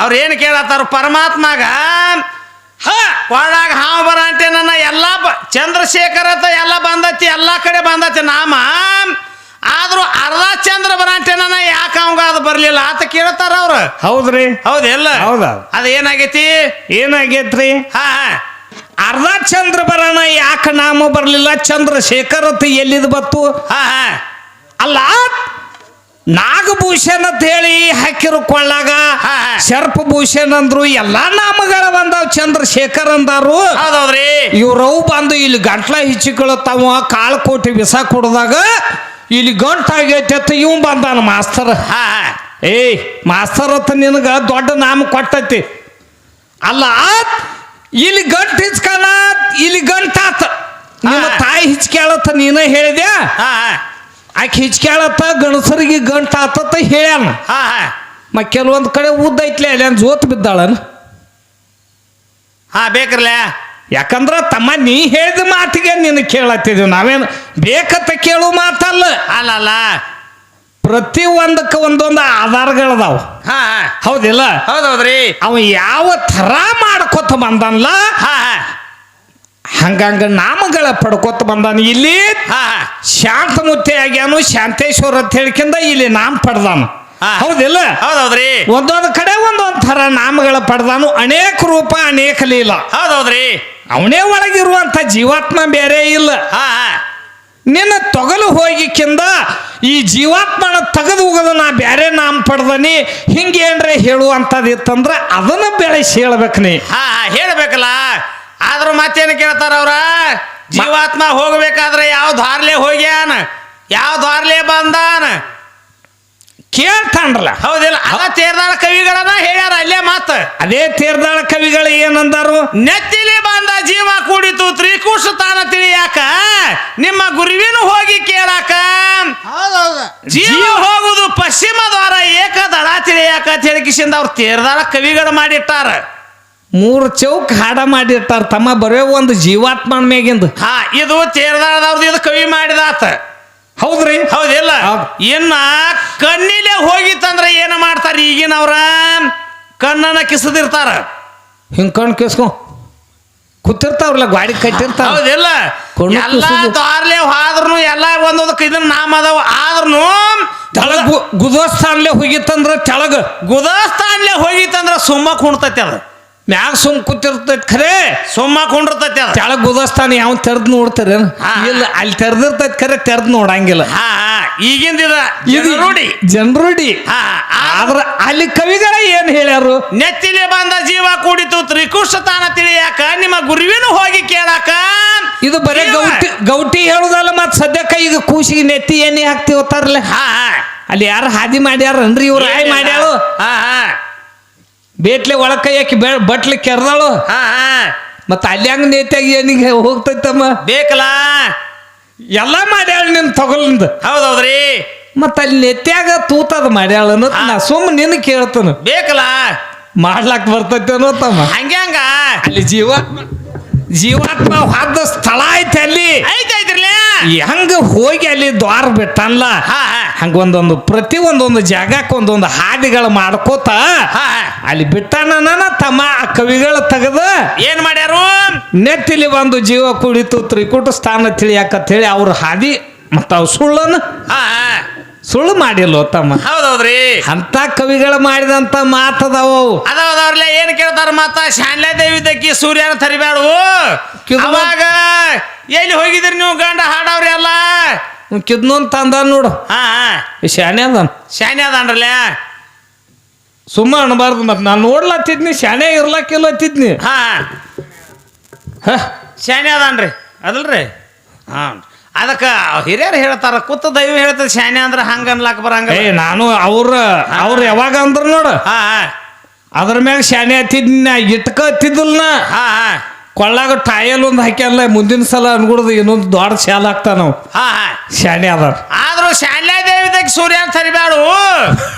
ಅವ್ರ ಏನು ಕೇಳತ್ತಾರ ಪರಮಾತ್ಮಗ ಒಳಗ ಹಾವು ಬರಂಟೆ ನನ್ನ ಎಲ್ಲ ಚಂದ್ರಶೇಖರತ ಎಲ್ಲ ಬಂದತಿ ಎಲ್ಲ ಕಡೆ ಬಂದತಿ ನಾಮ ಆದ್ರೂ ಅರ್ಧ ಚಂದ್ರ ಬರಂಟೆ ನನ್ನ ಯಾಕೆ ಅವಂಗ ಅದು ಬರ್ಲಿಲ್ಲ ಆತ ಕೇಳ್ತಾರ ಅವ್ರ ಹೌದ್ರಿ ಹೌದೆಲ್ಲ ಹೌದಾ ಅದ ಏನಾಗೈತ್ರಿ ಹಾ ಅರ್ಧ ಚಂದ್ರ ಬರೋಣ ಯಾಕೆ ನಾಮ ಬರ್ಲಿಲ್ಲ ಚಂದ್ರಶೇಖರತ್ ಎಲ್ಲಿದ್ ಬತ್ತು ಹಾ ಹಾ ಅಲ್ಲ ನಾಗಭೂಷಣ ಅಂತ ಹೇಳಿ ಹಾಕಿರು ಕೊಳ್ಳಾಗ ಸರ್ಪಭೂಷಣ ಅಂದ್ರು ಎಲ್ಲಾ ನಾಮಗಳ ಬಂದಾವ್ ಚಂದ್ರಶೇಖರ್ ಅಂದಾರು ಹೌದೌದ್ರಿ ಇವ್ರವು ಬಂದು ಇಲ್ಲಿ ಗಂಟ್ಲ ಹಿಚ್ಚಿಕೊಳ್ಳತಾವ ಕಾಳು ಕೋಟಿ ಬಿಸ ಕೊಡದಾಗ ಇಲ್ಲಿ ಗಂಟಾಗೈತೆ ಅಂತ ಇವ್ ಬಂದಾನ ಮಾಸ್ತರ್ ಏಯ್ ಮಾಸ್ತರ್ ಅಂತ ನಿನಗ ದೊಡ್ಡ ನಾಮ ಕೊಟ್ಟೈತಿ ಅಲ್ಲ ಇಲ್ಲಿ ಗಂಟ್ ಹಿಚ್ಕನ ಇಲ್ಲಿ ಗಂಟಾತ ನಿನ್ನ ತಾಯಿ ಹಿಚ್ಕ್ಯಾಳತ್ತ ನೀನ ಹೇಳಿದ್ಯಾ ಆಕೆ ಹಿಚ್ಕ್ಯಾಳತ್ತ ಗಣಸರಿಗೆ ಗಂಟ ಆತತ್ತ ಹೇಳ್ಯಾನ ಕೆಲವೊಂದು ಕಡೆ ಉದ್ದ ಐತ್ಲೆ ಅಲ್ಲಿ ಜೋತ್ ಬಿದ್ದಾಳನ್ ಬೇಕ್ರಲ್ಲ ಯಾಕಂದ್ರ ತಮ್ಮ ನೀ ಹೇಳಿದ ಮಾತಿಗೆ ನೀನು ಕೇಳತ್ತಿದ್ವಿ ನಾವೇನು ಬೇಕತ್ತ ಕೇಳು ಮಾತಲ್ಲ ಅಲ್ಲ ಪ್ರತಿ ಒಂದಕ್ಕೆ ಒಂದೊಂದು ಆಧಾರಗಳದಾವ ಹೌದಿಲ್ಲ ಹೌದೌದ್ರಿ ಅವ ಯಾವ ಥರ ಮಾಡ್ಕೊತ ಬಂದನ್ಲ ಹಂಗಂಗ ನಾಮಗಳ ಪಡ್ಕೊತ ಬಂದಾನ ಇಲ್ಲಿ ಶಾಂತಮೂರ್ತಿ ಆಗ್ಯಾನು ಶಾಂತೇಶ್ವರ ಅಂತ ಹೇಳ್ಕಿಂದ ಇಲ್ಲಿ ನಾಮ ಪಡ್ದಾನು ಹೌದಿಲ್ಲ ಹೌದೌದ್ರಿ ಒಂದೊಂದು ಕಡೆ ಒಂದೊಂದು ಥರ ನಾಮಗಳ ಪಡ್ದಾನು ಅನೇಕ ರೂಪ ಅನೇಕ ಲೀಲ ಹೌದೌದ್ರಿ ಅವನೇ ಒಳಗಿರುವಂತ ಜೀವಾತ್ಮ ಬೇರೆ ಇಲ್ಲ ನಿನ್ನ ತೊಗಲು ಹೋಗಿಕ್ಕಿಂದ ಈ ಜೀವಾತ್ಮನ ತೆಗೆದು ಹೋಗೋದು ನಾ ಬ್ಯಾರೆ ನಾಮ ಪಡ್ದನಿ ಹಿಂಗೇನ್ರೆ ಹೇಳುವಂಥದ್ದಿತ್ತಂದ್ರ ಅದನ್ನ ಬೆಳೆಸಿ ಹೇಳ್ಬೇಕು ನೀ ಹೇಳ್ಬೇಕಲ್ಲ ಆದ್ರೂ ಮತ್ತೇನು ಕೇಳ್ತಾರ ಅವ್ರ ಜೀವಾತ್ಮ ಹೋಗ್ಬೇಕಾದ್ರೆ ಯಾವ ದಾರ್ಲೆ ಹೋಗ್ಯಾನ ಯಾವ ದಾರ್ಲೆ ಬಂದಾನ ಕೇಳ್ತಾನ್ರಲ್ಲ ಹೌದಿಲ್ಲ ಅದ ತೇರ್ದಾಳ ಕವಿಗಳನ್ನ ಹೇಳ್ಯಾರ ಅಲ್ಲೇ ಮಾತ ಅದೇ ತೇರ್ದಾಳ ಕವಿಗಳು ಏನಂದಾರು ನೆತ್ತಿಲಿ ಬಂದ ಜೀವ ಕೂಡಿತು ತ್ರಿಕೂಟ ತಾನ ತಿಳಿಯಾಕ ನಿಮ್ಮ ಗುರುವಿನ ಹೋಗಿ ಕೇಳಾಕ ಜೀವ ಹೋಗುದು ಪಶ್ಚಿಮ ದ್ವಾರ ಏಕದಳ ತಿಳಿಯಾಕ ತಿಳಿಕಿಸಿಂದ ಅವ್ರು ತೇರ್ದಾಳ ಕವಿಗಳು ಮಾಡಿಟ್ಟಾರ 3 ಚೌಕ್ ಹಾಡ ಮಾಡಿರ್ತಾರ ತಮ್ಮ ಬರೇ ಒಂದು ಜೀವಾತ್ಮನ ಮೇಗಿಂದ ಇದು ತೇರ್ದಾಳದವ್ರದ್ದು ಇದು ಕವಿ ಮಾಡಿದಾತ ಹೌದ್ರಿ ಹೌದಿಲ್ಲ ಇನ್ನ ಕಣ್ಣಿಲೆ ಹೋಗಿತ್ತಂದ್ರ ಏನ ಮಾಡ್ತಾರ ಈಗಿನವ್ರ ಕಣ್ಣನ್ನ ಕಿಸದಿರ್ತಾರ ಹಿಂಗ್ ಕಣ್ ಕಿಸ್ಕೊ ಕೂತಿರ್ತಾವ್ರಲ್ಲ ಗಾಡಿ ಕಟ್ಟಿರ್ತಾರ ಹೌದಿಲ್ಲ ಎಲ್ಲಾ ದಾರ್ಲೆ ಹೋದ್ರೂ ಎಲ್ಲ ಒಂದೊಂದಕ್ಕೆ ಇದನ್ನ ನಾಮ ಅದಾವ ಆದ್ರೂ ತೆಳಗ್ ಗುದಸ್ಥಾನ್ಲೆ ಹೋಗಿತ್ತಂದ್ರ ತೆಳಗ ಗುದಸ್ಥಾನ್ಲೆ ಹೋಗಿತ್ತಂದ್ರ ಸುಮ್ಮ ಕುಣ್ತೈತಿ ಅದ ಮ್ಯಾಗ ಸುಮ್ ಕೂತಿರ್ತೈತಿ ಖರೆ ಸುಮ್ಮ ಕುಂಡಿರ್ತೈತಿ ಅದ ತೆಳಗ್ ಗುದಸ್ಥಾನ ಯಾವ ತೆರೆದ್ ನೋಡ್ತಾರ ಇಲ್ಲ ಅಲ್ಲಿ ತೆರೆದಿರ್ತೈತಿ ಖರೆ ತೆರೆದ್ ನೋಡಂಗಿಲ್ಲ ಈಗಿಂದ ರೂಢಿ ಜನರೂಢಿ ಆದ್ರ ಅಲ್ಲಿ ಕವಿಗಳ ಏನ್ ಹೇಳ್ಯಾರು ನೆತ್ತಿಲೆ ಬಂದ ಜೀವ ಕೂಡಿತು ತ್ರಿಕೂಟ ತಾನ ತಿಳಿಯಾಕ ನಿಮ್ಮ ಗುರುವಿನ ಹೋಗಿ ಕೇಳಾಕ ಇದು ಬರೇ ಗೌಟಿ ಹೇಳುದಲ್ಲ ಮತ್ ಸದ್ಯಕ್ಕ ಈಗ ಕೂಸಿಗೆ ನೆತ್ತಿ ಎಣ್ಣೆ ಹಾಕ್ತಿವತ್ತಾರಲ್ಲ ಅಲ್ಲಿ ಯಾರು ಹಾದಿ ಮಾಡ್ಯಾರನ್ರಿ ಇವ್ರು ಆಯ್ ಮಾಡ್ಯಾಳು ಬೇಟ್ಲೆ ಒಳ ಕೈ ಹಾಕಿ ಬಟ್ಲಿ ಕೆರ್ದಾಳು ಮತ್ತ ಅಲ್ಲಿ ಹಂಗ ನೇತ್ಯಾಗಿ ಏನಿಗೆ ಹೋಗ್ತೈತಮ್ಮ ಬೇಕಲ್ಲ ಎಲ್ಲ ಮಾಡ್ಯಾಳ ನಿನ್ ತಗೊಲಿಂದ ಹೌದೌದ್ರಿ ಮತ್ತ ಅಲ್ಲಿ ನೆತ್ಯಾಗ ತೂತದ ಮಾಡ್ಯಾಳ ನಾ ಸುಮ್ ನಿನ್ ಕೇಳ್ತಾನ ಬೇಕಲ್ಲ ಮಾಡ್ಲಾಕ್ ಬರ್ತೈತೆ ಅನ್ನೋ ತಮ್ಮ ಹಂಗ ಅಲ್ಲಿ ಜೀವಾತ್ಮ ಹಾದ ಸ್ಥಳ ಐತೆ ಅಲ್ಲಿ ಐತೈತ್ರಿಲೇ ಹಂಗ ಹೋಗಿ ಅಲ್ಲಿ ದ್ವಾರ ಬಿಟ್ಟಲ್ಲ ಹಂಗ ಒಂದೊಂದು ಪ್ರತಿ ಒಂದೊಂದು ಜಾಗಕ್ಕೆ ಒಂದೊಂದು ಹಾದಿಗಳು ಮಾಡ್ಕೋತ ಅಲ್ಲಿ ಬಿಟ್ಟಾನ ತಮ್ಮ ಕವಿಗಳ ತೆಗೆದ ಏನ್ ಮಾಡ್ಯಾರು ನೆತ್ತಿಲಿ ಬಂದು ಜೀವ ಕುಡಿತು ತ್ರಿಕೂಟ ಸ್ಥಾನ ತಿಳಿಯಾಕತ್ ಹೇಳಿ ಅವ್ರ ಹಾದಿ ಮತ್ತ ಅವ್ ಸುಳ್ಳು ಮಾಡಿಲ್ಲ ತಮ್ಮ ಹೌದೌದ್ರಿ ಅಂತ ಕವಿಗಳು ಮಾಡಿದಂತ ಮಾತದವು ಅದಾವ್ರಲ್ಲ ಏನ್ ಕೇಳ್ತಾರ ಮಾತ ಶಾನ್ಲೆ ದೇವಿ ದಕ್ಕಿ ಸೂರ್ಯನ ತರಿಬ್ಯಾಡು ಅವಾಗ ಎಲ್ಲಿ ಹೋಗಿದ್ರಿ ನೀವು ಗಂಡ ಹಾಡವ್ರಿ ಅಲ್ಲ ಕಿದ್ನೊಂದ್ ತಂದ ನೋಡು ಶಾನೆ ಅದನ್ರಲ್ಲ ಸುಮ್ಮ ಅನ್ಬಾರ್ದು ಮತ್ ನಾನು ನೋಡ್ಲತ್ತಿದ್ನಿ ಶಾನೆ ಇರ್ಲಕ್ಕಿಲ್ಲತ್ತಿದ್ನಿ ಶಾನೆ ಅದನ್ರಿ ಅದಲ್ರಿ ಅದಕ್ಕ ಹಿರಿಯರು ಹೇಳ್ತಾರ ಕೂತ ದೈವ ಹೇಳ್ತದ ಶಾನೆ ಅಂದ್ರ ಹಂಗ ಅನ್ಲಾಕ್ ಬರಂಗ ನಾನು ಅವ್ರ ಯಾವಾಗ ಅಂದ್ರ ನೋಡ ಅದ್ರ ಮ್ಯಾಗ ಶಾನೆ ಹತ್ತಿದ್ನ ಇಟ್ಕ ಹತ್ತಿದ್ದಿಲ್ನ ಕೊಳ್ಳಾಗ ಟಾಯಲ್ ಒಂದ್ ಹಾಕ್ಯಲ್ಲ ಮುಂದಿನ ಸಲ ಅನ್ಗುಡ್ದು ಇನ್ನೊಂದು ದೊಡ್ಡ ಶಾಲ ಹಾಕ್ತಾ ನಾವು ಶಾನೆ ಅದಾರ ಆದ್ರೂ ಶಾನ್ಯ ದೇವಿದಾಗ ಸೂರ್ಯ ತರಿಬ್ಯಾಡು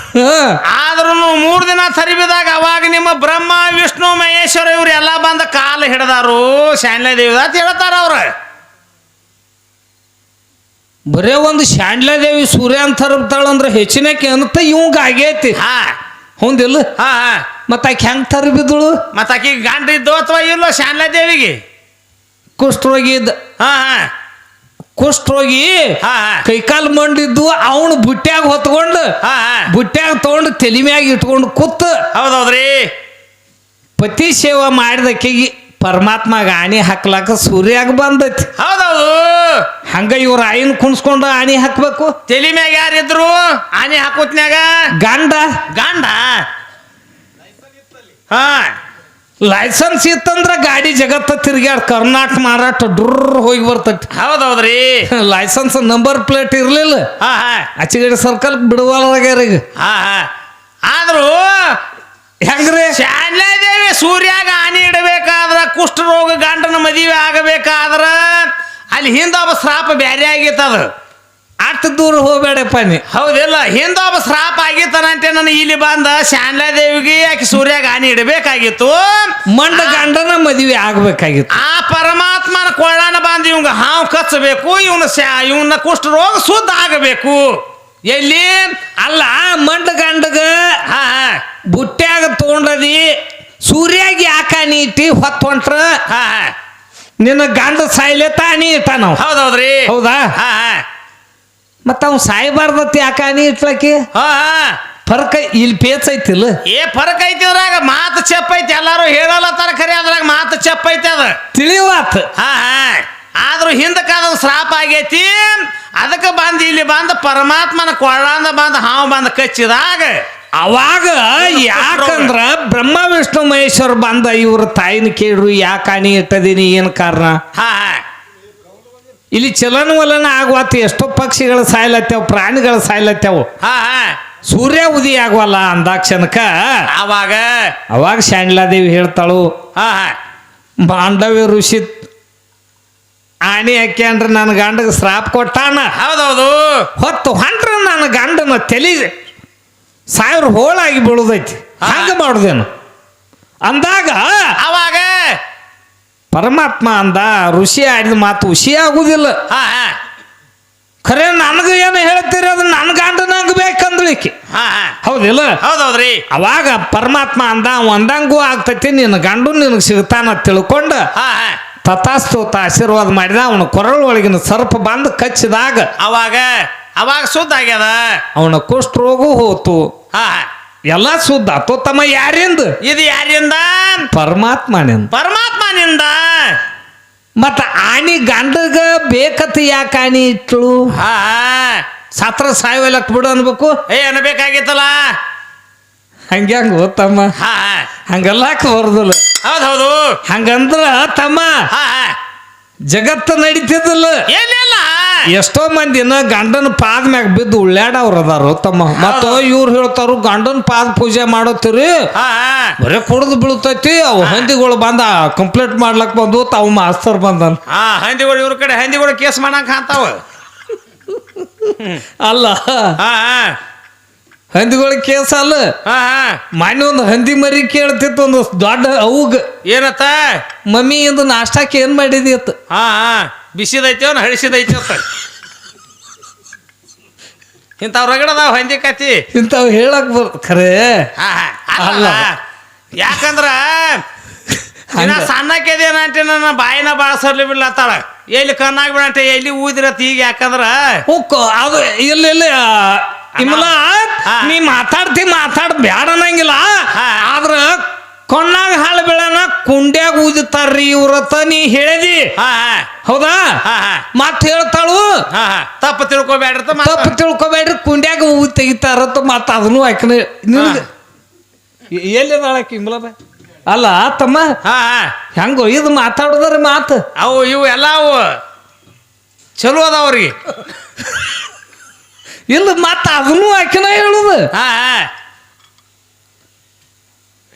ಆದ್ರೂ 3 ದಿನ ತರಿಬಿದಾಗ ಅವಾಗ ನಿಮ್ಮ ಬ್ರಹ್ಮ ವಿಷ್ಣು ಮಹೇಶ್ವರ ಇವ್ರು ಎಲ್ಲಾ ಬಂದ ಕಾಲ ಹಿಡ್ದಾರು ಶಾನ್ಯ ದೇವಿ ಅಂತ ಹೇಳ್ತಾರ ಅವ್ರ ಬರೇ ಒಂದು ಶಾಂಡ್ಲಾದೇವಿ ಸೂರ್ಯ ಅಂತ ತರಬ್ತಾಳಂದ್ರ ಹೆಚ್ಚಿನಕ್ಕೆ ಅಂತ ಇವಂಗ ಆಗೈತಿ ಹೌದಿಲ್ಲ ಹಾ ಹಾ ಮತ್ತ ಆಕೆ ಹೆಂಗ್ ತರ ಬಿದ್ದಳು ಮತ್ತ ಆಕಿ ಗಂಡ ಇದ್ದು ಅಥವಾ ಇಲ್ಲೋ ಶಾನ್ಲಾ ದೇವಿಗೆ ಕುಷ್ಠರೋಗಿ ಇದ್ದ ಹಾ ಹಾ ಕುಷ್ಠರೋಗಿ ಹಾ ಹಾ ಕೈಕಾಲು ಮಂಡಿದ್ದು ಅವನು ಬುಟ್ಟ್ಯಾಗ ಹೊತ್ಕೊಂಡು ಹಾ ಹಾ ಬುಟ್ಟ್ಯಾಗ ತಗೊಂಡು ತಲೆ ಮ್ಯಾಗ ಇಟ್ಕೊಂಡು ಕೂತ್ ಹೌದೌದ್ರಿ ಪತಿ ಸೇವಾ ಮಾಡಿದಕ್ಕಿಗೆ ಪರಮಾತ್ಮಾಗ ಆಣಿ ಹಾಕ್ಲಾಕ ಸೂರ್ಯಾಗ ಬಂದೈತಿ ಹೌದೌದು ಹಂಗ ಇವ್ರ ಆಯಿನ ಕುಣಿಸ್ಕೊಂಡು ಆಣಿ ಹಾಕ್ಬೇಕು ತಲಿ ಮ್ಯಾಗ ಯಾರಿದ್ರು ಆನೆ ಹಾಕೋತ್ನ್ಯಾಗ ಗಂಡ ಗಂಡ ಹಾ ಲೈಸೆನ್ಸ್ ಇತ್ತಂದ್ರ ಗಾಡಿ ಜಗತ್ತ ತಿರ್ಗ್ಯಾಡ ಕರ್ನಾಟಕ ಮಾರಾಟ ಡುರ್ರ್ ಹೋಗಿ ಬರ್ತೈತಿ ಹೌದೌದ್ರಿ ಲೈಸೆನ್ಸ್ ನಂಬರ್ ಪ್ಲೇಟ್ ಇರ್ಲಿಲ್ಲ ಹಾ ಹಾ ಆಚೆಗಡೆ ಸರ್ಕಲ್ ಬಿಡುವಲ್ಲಾಗ್ಯಾರ ಈಗ ಹಾ ಹಾ ಆದ್ರೂ ಹೆಂಗ್ರಿ ಶಾನ್ಲಾ ದೇವಿ ಸೂರ್ಯಾಗ ಆನೆ ಇಡಬೇಕಾದ್ರ ಕುಷ್ಠರೋಗ ಗಂಡನ ಮದುವೆ ಆಗಬೇಕಾದ್ರ ಅಲ್ಲಿ ಹಿಂದೊಬ್ಬ ಶ್ರಾಪ ಬ್ಯಾರೆ ಆಗಿತ್ತದ ಅಷ್ಟು ದೂರ ಹೋಗ್ಬೇಡಪ್ಪ ನೀ ಹೌದಿಲ್ಲ ಹಿಂದೊಬ್ಬ ಶ್ರಾಪ ಆಗಿತ್ತನಂತೆ ನಾನು ಇಲ್ಲಿ ಬಂದ ಶಾನ್ಲಾ ದೇವಿಗೆ ಆಕೆ ಸೂರ್ಯಾಗ ಆನೆ ಇಡಬೇಕಾಗಿತ್ತು ಮಂಡ ಗಂಡನ ಮದುವೆ ಆಗ್ಬೇಕಾಗಿತ್ತು ಆ ಪರಮಾತ್ಮನ ಕೊಳ್ಳಾನ ಬಂದು ಇವಂಗ ಹಾವು ಕಚ್ಚಬೇಕು ಇವನ ಕುಷ್ಠರೋಗ ಶುದ್ಧ ಆಗಬೇಕು ಎಲ್ಲಿ ಅಲ್ಲ ಮಂಡ ಗಂಡಗ ಹಾ ಹಾ ಬುಟ್ಟ್ಯಾಗ ತಗೊಂಡದಿ ಸೂರ್ಯಾಗ ಯಾಕಾನಿ ಇಟ್ಟಿ ಹೊಂಟ್ರ ಹಾ ಹಾ ನಿನ್ನ ಗಂಡ ಸಾಯ್ಲೆ ತಾನಿ ಇಟ್ಟ ನಾವು ಹೌದೌದ್ರಿ ಹೌದಾ ಹಾ ಹಾ ಮತ್ತ ಅವ್ನು ಸಾಯ್ಬಾರ್ದತಿ ಯಾಕಾನಿ ಇಟ್ಲಕ್ಕಿ ಹಾ ಹಾ ಫರ್ಕ ಇಲ್ಲಿ ಪೇಚ್ ಐತಿಲ್ಲ ಫರಕ್ ಐತಿ ಅದ್ರಾಗ ಮಾತು ಚೆಪ್ ಐತಿ ಎಲ್ಲಾರು ಹೇಳಲತ್ತಾರ ಖರೆ ಅದ್ರಾಗ ಮಾತು ಚೆಪ್ ಐತಿ ಅದ ತಿಳಿವಾತ್ ಹಾ ಹಾ ಆದ್ರೂ ಹಿಂದಕ್ಕಾದ ಶ್ರಾಪ ಆಗೈತಿ ಅದಕ್ಕೆ ಬಂದು ಇಲ್ಲಿ ಬಂದ ಪರಮಾತ್ಮನ ಕೊಳ್ಳಾಂದ ಬಂದ ಹಾವು ಬಂದ ಕಚ್ಚಿದಾಗ ಅವಾಗ ಯಾಕಂದ್ರ ಬ್ರಹ್ಮ ವಿಷ್ಣು ಮಹೇಶ್ವರ ಬಂದ ಇವ್ರ ತಾಯಿನ ಕೇಳ್ರು ಯಾಕಾನಿ ಇಟ್ಟದೀನಿ ಏನ್ ಕಾರಣ ಹಾ ಹಾ ಇಲ್ಲಿ ಚಲನವಲನ ಆಗುವತ್ತು ಎಷ್ಟೋ ಪಕ್ಷಿಗಳು ಸಾಯ್ಲತ್ತೇವ್ ಪ್ರಾಣಿಗಳು ಸಾಯ್ಲತ್ತೇವು ಹಾ ಹಾ ಸೂರ್ಯ ಉದಿ ಆಗುವಲ್ಲ ಅಂದಾಕ್ಷಣಕ ಅವಾಗ ಶಾಂಡ್ಲಾದೇವಿ ಹೇಳ್ತಾಳು ಹಾ ಹಾ ಮಾಂಡವ್ಯ ಋಷಿ ಆಣಿ ಹಾಕ್ಯಂಡ್ರೆ ನನ್ನ ಗಂಡಗ ಶ್ರಾಪ್ ಕೊಟ್ಟಾನ ಹೌದೌದು ಹೊತ್ತು ಹೊಂಟ್ರ ನನ್ನ ಗಂಡನ ತಲೆ ಸಾವಿರ ಹೋಳಾಗಿ ಬೀಳುದೈತಿ ಹಂಗ ಮಾಡುದೇನು ಅಂದಾಗ ಅವಾಗ ಪರಮಾತ್ಮ ಅಂದ ಋಷಿ ಆಡಿದ ಮಾತು ಹುಷಿ ಆಗುದಿಲ್ಲ ಹಾ ಹಾ ಖರೆ ನನಗ ಏನು ಹೇಳ್ತೀರಿ ಅದು ನನ್ನ ಗಂಡನಂಗ ಬೇಕಂದ್ಲಿಕ್ಕೆ ಹಾ ಹಾ ಹೌದಿಲ್ಲ ಹೌದೌದ್ರಿ ಅವಾಗ ಪರಮಾತ್ಮ ಅಂದ ಒಂದಂಗೂ ಆಗ್ತೈತಿ ನಿನ್ನ ಗಂಡು ನಿನಗೆ ಸಿಗ್ತಾನ ತಿಳ್ಕೊಂಡು ಹಾ ಹಾ ತಥಾಸ್ತೋತ ಆಶೀರ್ವಾದ ಮಾಡಿದ ಅವನ ಕೊರಳೊಳಗಿನ ಸರ್ಪ ಬಂದು ಕಚ್ಚಿದಾಗ ಅವಾಗ ಶುದ್ಧ ಆಗ್ಯದ ಅವನ ಕುಷ್ಠರೋಗು ಹೋತು ಹಾ ಹಾ ಎಲ್ಲ ಶುದ್ಧ ಆತು ತಮ್ಮ ಯಾರಿಂದ ಇದು ಯಾರಿಂದ ಪರಮಾತ್ಮನಿಂದ ಪರಮಾತ್ಮನಿಂದ ಮತ್ತ ಆಣಿ ಗಂಡಗ ಬೇಕತ್ ಯಾಕೆ ಆಣಿ ಇಟ್ಳು ಹಾ ಸತ್ರ ಸಾಯ್ವಲಕ್ ಬಿಡು ಅನ್ಬೇಕು ಅನ್ಬೇಕಾಗಿತ್ತಲ್ಲ ಹಂಗ್ಯಾಂಗ ತಮ್ಮ ಹಾ ಹಂಗಲ್ಲಾಕ ಬರ್ದಲ್ಲ ಹೌದೌದು ಹಂಗಂದ್ರ ತಮ್ಮ ಹಾ ಜಗತ್ತು ನಡೀತಿದ್ದಲ್ಲ ಏನಿಲ್ಲ ಎಷ್ಟೋ ಮಂದಿನ ಗಂಡನ ಪಾದ ಮ್ಯಾಗ ಬಿದ್ದು ಉಳ್ಳಾಡವ್ರ ಅದಾರು ತಮ್ಮ ಮತ್ತ ಇವ್ರು ಹೇಳ್ತಾರು ಗಂಡನ ಪಾದ ಪೂಜೆ ಮಾಡೋತಿರಿ ಹಾ ಬರೇ ಕುಡ್ದು ಬೀಳ್ತೈತಿ ಅವು ಹಂದಿಗಳು ಬಂದ ಕಂಪ್ಲೇಂಟ್ ಮಾಡ್ಲಕ್ ಬಂದು ತಾವು ಮಾಸ್ತರ್ ಬಂದನ್ ಹಾ ಹಂದಿಗಳು ಇವ್ರ ಕಡೆ ಹಂದಿಗಳು ಕೇಸ್ ಮಾಡಂಗ ಕಾಂತಾವ ಅಲ್ಲ ಹಾ ಹಂದಿಗಳ ಕೇಸ್ ಅಲ್ಲ ಹಾ ಮೊನ್ನೆ ಒಂದು ಹಂದಿ ಮರಿ ಕೇಳ್ತಿತ್ತು ಒಂದು ದೊಡ್ಡ ಅವ್ಗ ಏನತ್ತ ಮಮ್ಮಿ ಇಂದು ನಾಷ್ಟಾಕ್ಕೆ ಏನ್ ಮಾಡಿದಿ ಅತ್ತ ಹಾ ಬಿಸಿದೈತಿ ಅವ್ನು ಹಳಿಸಿದೈತಿ ಅಂತ ಇಂಥವ್ ರಗಡದಾವ ಹಂದಿ ಕತಿ ಇಂಥವ್ ಹೇಳಕ್ ಖರೆ ಅಲ್ಲ ಯಾಕಂದ್ರ ಸಣ್ಣಕ್ಕೆದೇನಂటే ನನ್ನ ಬಾಯಿನ ಬಾಳ ಸರ್ಲಿ ಬಿಡ್ಲತ್ತಾಳ ಎಲ್ಲಿ ಕಣ್ಣಾಗ ಬಿಡಂತೆ ಎಲ್ಲಿ ಊದಿರತ್ ಈಗ ಯಾಕಂದ್ರ ಅದು ಇಲ್ಲ ಇಲ್ಲ ಇಮ್ಮಲ ನೀ ಮಾತಾಡ್ ಬ್ಯಾಡ ಅನ್ನಂಗಿಲ್ಲ ಆದ್ರ ಕಣ್ಣಾಗ ಹಾಳು ಬೆಳನ ಕುಂಡ್ಯಾಗ ಊದಿತಾರ್ರಿ ಇವ್ರತ್ತ ನೀ ಹೇಳಿದಿ ಹೌದಾ ಮತ್ ಹೇಳ್ತಾಳು ತಪ್ಪು ತಿಳ್ಕೊಬೇಡ್ರಿ ಕುಂಡ್ಯಾಗ ಊದಿ ತೆಗಿತಾರತ್ತ ಮತ್ತ ಅದನ್ನು ಆಯ್ಕನ ನಿನ್ಗ ಎಲ್ಲಿದಾಳಕಿ ಇಮ್ಮಲ ಅಲ್ಲ ತಮ್ಮ ಹೆಂಗೋ ಇದು ಮಾತಾಡುದ್ರಿ ಮಾತು ಅವು ಇವು ಎಲ್ಲ ಅವು ಚಲೋ ಅದಾವ್ರಿ ಇಲ್ಲ ಮತ್ತ ಅದನ್ನು ಆಕಿನ ಹೇಳುದು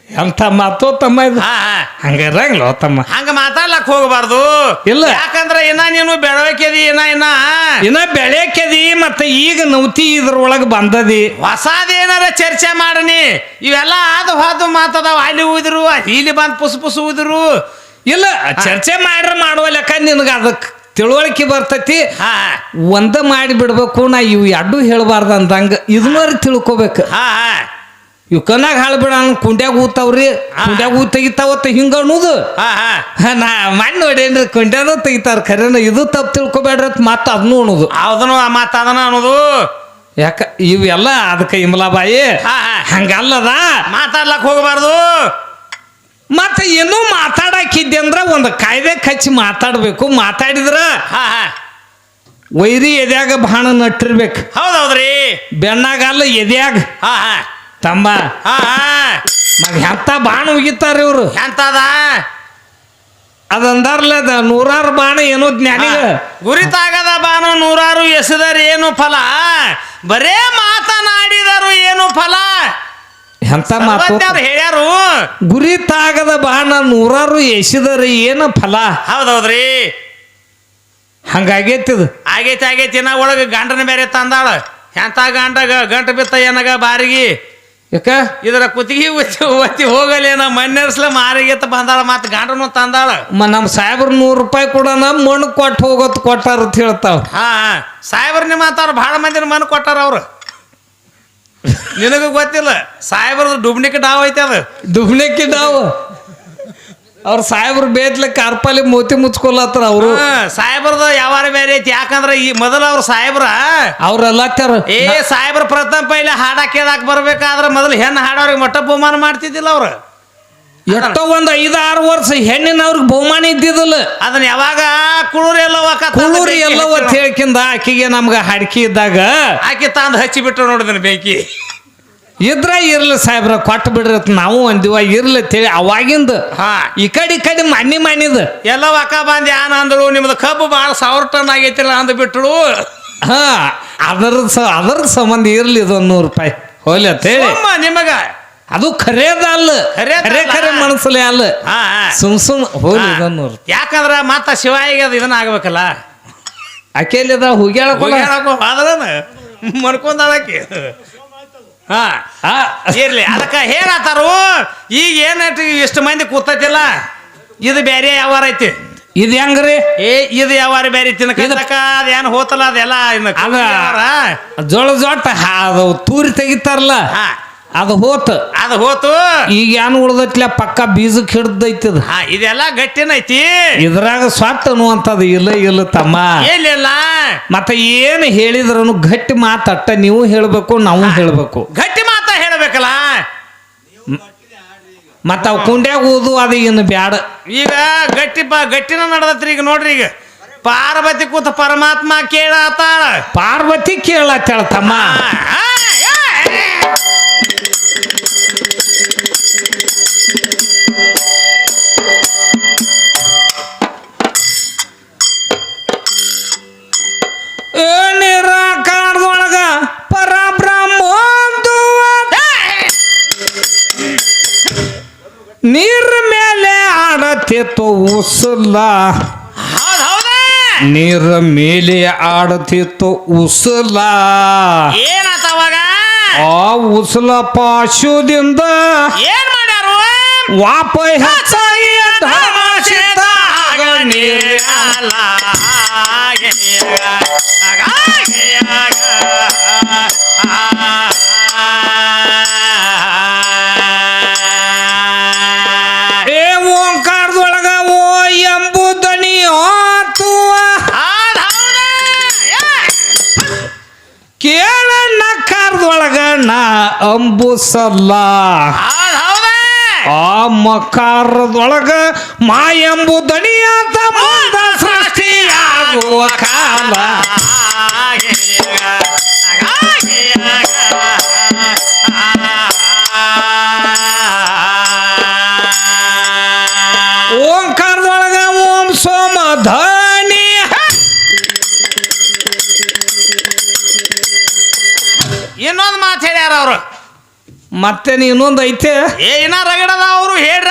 ಎಂತ ಮಾತು ತಮ್ಮ ಇದು ಹಂಗಿರಂಗ್ಲೋ ತಮ್ಮ ಹಂಗ ಮಾತಾಡ್ಲಕ್ ಹೋಗಬಾರ್ದು ಇಲ್ಲ ಯಾಕಂದ್ರ ಇನ್ನ ನೀನು ಬೆಳವಕೆದಿ ಇನ್ನ ಬೆಳೆಕೆದಿ ಮತ್ತೆ ಈಗ ನೌತಿ ಇದ್ರೊಳಗ ಬಂದದಿ ಹೊಸದೇನಾರ ಚರ್ಚೆ ಮಾಡನಿ ಇವೆಲ್ಲ ಆದ ಹೋದ ಮಾತದಾವ ಅಲ್ಲಿ ಊದಿರು ಇಲ್ಲಿ ಬಂದ್ ಪುಸ್ ಊದಿರು ಇಲ್ಲ ಚರ್ಚೆ ಮಾಡ್ರ ಮಾಡುವ ಲೆಕ್ಕ ನಿನಗ ಅದಕ್ಕೆ ತಿಳುವಳಿಕೆ ಬರ್ತೈತಿ ಒಂದ ಮಾಡಿ ಬಿಡ್ಬೇಕು ನಾ ಇವು ಎರಡು ಹೇಳ್ಬಾರ್ದು ಅಂದಂಗ ಇದನ್ನ ತಿಳ್ಕೊಬೇಕು ಇವ್ ಕನ್ನಾಗ ಹಾಳ್ಬೇಡ ಕುಂಡ್ಯಾಗ ಊತಾವ್ರಿ ಕುಂಡ್ಯಾಗ ಊ ತೆಗಿತಾವತ್ತ ಹಿಂಗ ಅನ್ನೋದು ನಾ ಮಣ್ಣು ನೋಡೇನ್ರಿ ಕುಂಡ್ಯಾದ ತೆಗಿತಾರ ಖರೇನ ಇದು ತಪ್ಪು ತಿಳ್ಕೊಬೇಡ್ರಿ ಮತ್ತ ಅದನ್ನು ಅನ್ನೋದು ಅದನ್ನು ಮತ್ತ ಅದನ್ನ ಅನ್ನೋದು ಯಾಕ ಇವೆಲ್ಲ ಅದಕ್ಕೆ ಇಮಲಾಬಾಯಿ ಹಂಗಲ್ಲದ ಮಾತಾಡ್ಲಕ್ ಹೋಗಬಾರ್ದು. ಮತ್ತೆ ಏನೋ ಮಾತಾಡಕಿದ್ದೆ ಅಂದ್ರ ಒಂದು ಕಾಯ್ದೆ ಕಚ್ಚಿ ಮಾತಾಡ್ಬೇಕು. ಮಾತಾಡಿದ್ರ ವೈರಿ ಎದ್ಯಾಗ ಬಾಣ ನಟ್ಟಿರ್ಬೇಕು. ಹೌದೌದ್ರಿ. ಬೆಣ್ಣಾಗಲ್ಲ ಎದ್ಯಾಗ ತಮ್ಮ ಮಗ ಎಂತ ಬಾಣ ಉಗಿತಾರ ಇವ್ರು. ಎಂತದ ಅದಂದಾರ್ಲ ನೂರಾರು ಬಾಣ ಏನೋ ಜ್ಞಾನಿಗ ಗುರಿತಾಗದ ಬಾಣ ನೂರಾರು ಎಸೆದರು ಏನು ಫಲ, ಬರೇ ಮಾತನಾಡಿದರು ಏನು ಫಲ. ಎಂತ ಮಾತು ಹೇಳ್ಯಾರು. ಗುರಿತಾಗದ ಬಾಣ ನೂರಾರು ಎಸಿದರೆ ಏನು ಫಲ. ಹೌದೌದ್ರಿ. ಹಂಗಾಗೈತಿದು. ಆಗೈತಿ ನಾ ಒಳಗ ಗಂಡನ ಬೇರೆ ತಂದಾಳ. ಎಂತ ಗಂಟ ಬಿತ್ತ ಏನಾಗ ಬಾರಿಗೆ ಯಾಕ ಇದರ ಕುತ್ತಿಗೆ ಒತ್ತಿ ಹೋಗಲೇನ ಮಣ್ಣೆರ್ಸ್ಲ ಮಾರಿಗೆತ್ತ ಬಂದಾಳ. ಮತ್ತ ಗಂಡನು ತಂದಾಳ. ನಮ್ಮ ಸಾಹೇಬ್ರ ₹100 ಕೂಡ ಮಣ್ಣು ಕೊಟ್ಟು ಹೋಗೋತ್ ಕೊಟ್ಟಾರ ಅಂತ ಹೇಳ್ತಾವ. ಸಾಹೇಬ್ರ ನಿಮ್ಮ ಅಂತಾರ ಭಾಳ ಮಂದಿನ ಮಣ್ಣು ಕೊಟ್ಟಾರ ಅವ್ರು. ನಿನಗೂ ಗೊತ್ತಿಲ್ಲ ಸಾಹೇಬ್ರದ ಡುಬ್ನಿಕ್ ಡಾವ್ ಐತೆ. ಅದು ಡುಬ್ನಿಕ್ ಡಾವ್ ಅವ್ರ ಸಾಹೇಬ್ರು ಬೇತ್ಲೆ ಕಾರ್ಪಾಲಿ ಮೋತಿ ಮುಚ್ಕೊಲತ್ತಾರ ಅವರು. ಸಾಹೇಬ್ರದ ಯಾವಾರ ಬೇರೆ ಐತಿ. ಯಾಕಂದ್ರ ಈ ಮೊದಲ ಅವ್ರ ಸಾಹೇಬ್ರ ಅವ್ರೆಲ್ಲ ಸಾಹೇಬ್ರ ಪ್ರಥಮ ಪೈಲೆ ಹಾಡ ಕೇಳಾಕ್ ಬರ್ಬೇಕಾದ್ರ ಮೊದಲು ಹೆಣ್ಣು ಹಾಡೋರಿಗೆ ಮೊಟ್ಟ ಬಹುಮಾನ ಮಾಡ್ತಿದ್ದಿಲ್ಲ ಅವ್ರು. ಎಷ್ಟೋ ಒಂದ್ 5-6 ವರ್ಷ ಹೆಣ್ಣಿನವ್ರಿಗೆ ಬಹುಮಾನ ಇದ್ದಿದ್ದಲ್ಲ. ಅದನ್ನ ಯಾವಾಗ ಕುಳೂರಿ ಎಲ್ಲವ ಹೇಳ್ಕಿಂದ ಆಕಿಗೆ ನಮ್ಗ ಹಾಡ್ಕಿ ಇದ್ದಾಗ ಆಕಿ ತಂದು ಹಚ್ಚಿ ಬಿಟ್ಟು ನೋಡಿದನ್ ಬೆಂಕಿ. ಇದ್ರ ಇರ್ಲಿ ಸಾಹೇಬ್ರ ಕೊಟ್ಟು ಬಿಡ್ರಿ ನಾವು ಒಂದಿವ ಇರ್ಲಿ ತಿಳಿ ಅವಾಗಿಂದ ಈ ಕಡೆ ಮಣ್ಣಿದ ಎಲ್ಲ ಅಕ್ಕ ಬಂದು ಯಾನ ಅಂದ್ರು ನಿಮ್ದು ಕಬ್ಬು ಭಾಳ 1000 ಟನ್ ಆಗೈತಿಲ್ಲ ಅಂದ್ ಬಿಟ್ಟಳು. ಅದರ ಸಂಬಂಧ ಇರ್ಲಿ ಇದೊಂದು ₹100 ಹೋಗ್ಲಿ ಅಂತೇಳಿ ನಿಮಗ ಅದು ಖರೇದ ಅಲ್ಲ. ಖರೆ ಮನಸ್ಸಲ್ಲೇ ಅಲ್ಲ. ಸುಮ್ ಹೋಗ್ಲಿ ಇದೊಂದು ₹100. ಯಾಕಂದ್ರ ಮತ್ತ ಶಿವಾಯಿಗೆ ಅದು ಇದನ್ನ ಆಗ್ಬೇಕಲ್ಲ. ಆಕೆಯಲ್ಲಿದ ಹುಗ್ಯಾಳಕ ಮನ್ಕೊಂಡಾಳಕಿ. ಇರ್ಲಿ ಅದಕ್ಕ ಹೇಳತ್ತಾರು. ಈಗ ಏನಾಯ್ತು ಇಷ್ಟು ಮಂದಿ ಕೂತೈತಿಲ್ಲ, ಇದು ಬೇರೆ ಯಾವಾರ ಐತಿ. ಇದು ಹೆಂಗ್ರಿ ಇದು ಯಾವಾರ ಬೇರೆ ತಿನ್ನಕ ಅದೇನು ಹೋತಲ್ಲ ಅದೆಲ್ಲ ಜೋಳ ಅದು ತೂರಿ ತೆಗಿತಾರಲ್ಲ ಅದು ಹೋತು. ಈಗ ಏನು ಉಳ್ದೈತ್ಲ ಪಕ್ಕ ಬೀಜಕ್ಕೆ ಹಿಡ್ದೈತದ. ಇದೆಲ್ಲ ಗಟ್ಟಿನೈತಿ. ಇದ್ರಾಗ ಸ್ವಟ್ ಅನ್ನುವಂಥದ್ದು ಇಲ್ಲ ತಮ್ಮ. ಇಲ್ಲ ಮತ್ತೆ ಏನು ಹೇಳಿದ್ರನು ಗಟ್ಟಿ ಮಾತಟ್ಟ ನೀವು ಹೇಳ್ಬೇಕು, ನಾವು ಹೇಳ್ಬೇಕು. ಗಟ್ಟಿ ಮಾತ ಹೇಳ್ಬೇಕಲ್ಲ. ಮತ್ತ ಅವ್ ಕುಂಡ್ಯಾಗ ಓದು ಅದು ಇನ್ನು ಬ್ಯಾಡ. ಈಗ ಗಟ್ಟಿನ ನಡ್ದತ್ರಿ. ಈಗ ನೋಡ್ರಿ, ಈಗ ಪಾರ್ವತಿ ಕೂತ ಪರಮಾತ್ಮ ಕೇಳತ್ತಾಳ. ಪಾರ್ವತಿ ಕೇಳತ್ತಾಳ ತಮ್ಮ. ನಿರಾಕಾರದೊಳಗ ಪರಬ್ರಹ್ಮ ನೀರ್ ಮೇಲೆ ಆಡತಿತ್ತು ಉಸಲ. ನೀರ ಮೇಲೆ ಆಡತಿತ್ತು ಉಸಲ. ಏನಾತವಾಗ ಆ ಉಸಲ ಪಾಶುದಿಂದ ಏನ್ ಮಾಡ್ಯಾರು? ವಾಪ ಹೆಚ್ಚಾಗಿ ಓಂಕಾರದೊಳಗ ಓ ಎಂಬುದನಿ ಕೇಳ ನಕಾರದೊಳಗ ನಾ ಅಂಬುಸಲ್ಲ. ಆ ಮಕಾರದೊಳಗ ಮಾ ಎಂಬುದನಿಯಾತ ಮುಂದ ಸೃಷ್ಟಿಯಾಗುವ ಕಾಲ. ಓಂಕಾರದೊಳಗ ಓಂ ಸೋಮ ಧನಿ. ಇನ್ನೊಂದು ಮಾತು ಹೇಳ್ಯಾರ ಅವ್ರು. ಮತ್ತೆ ಇನ್ನೊಂದು ಐತೆ ಏನ ರಗಡದ ಅವರು ಹೇಳ್ರ.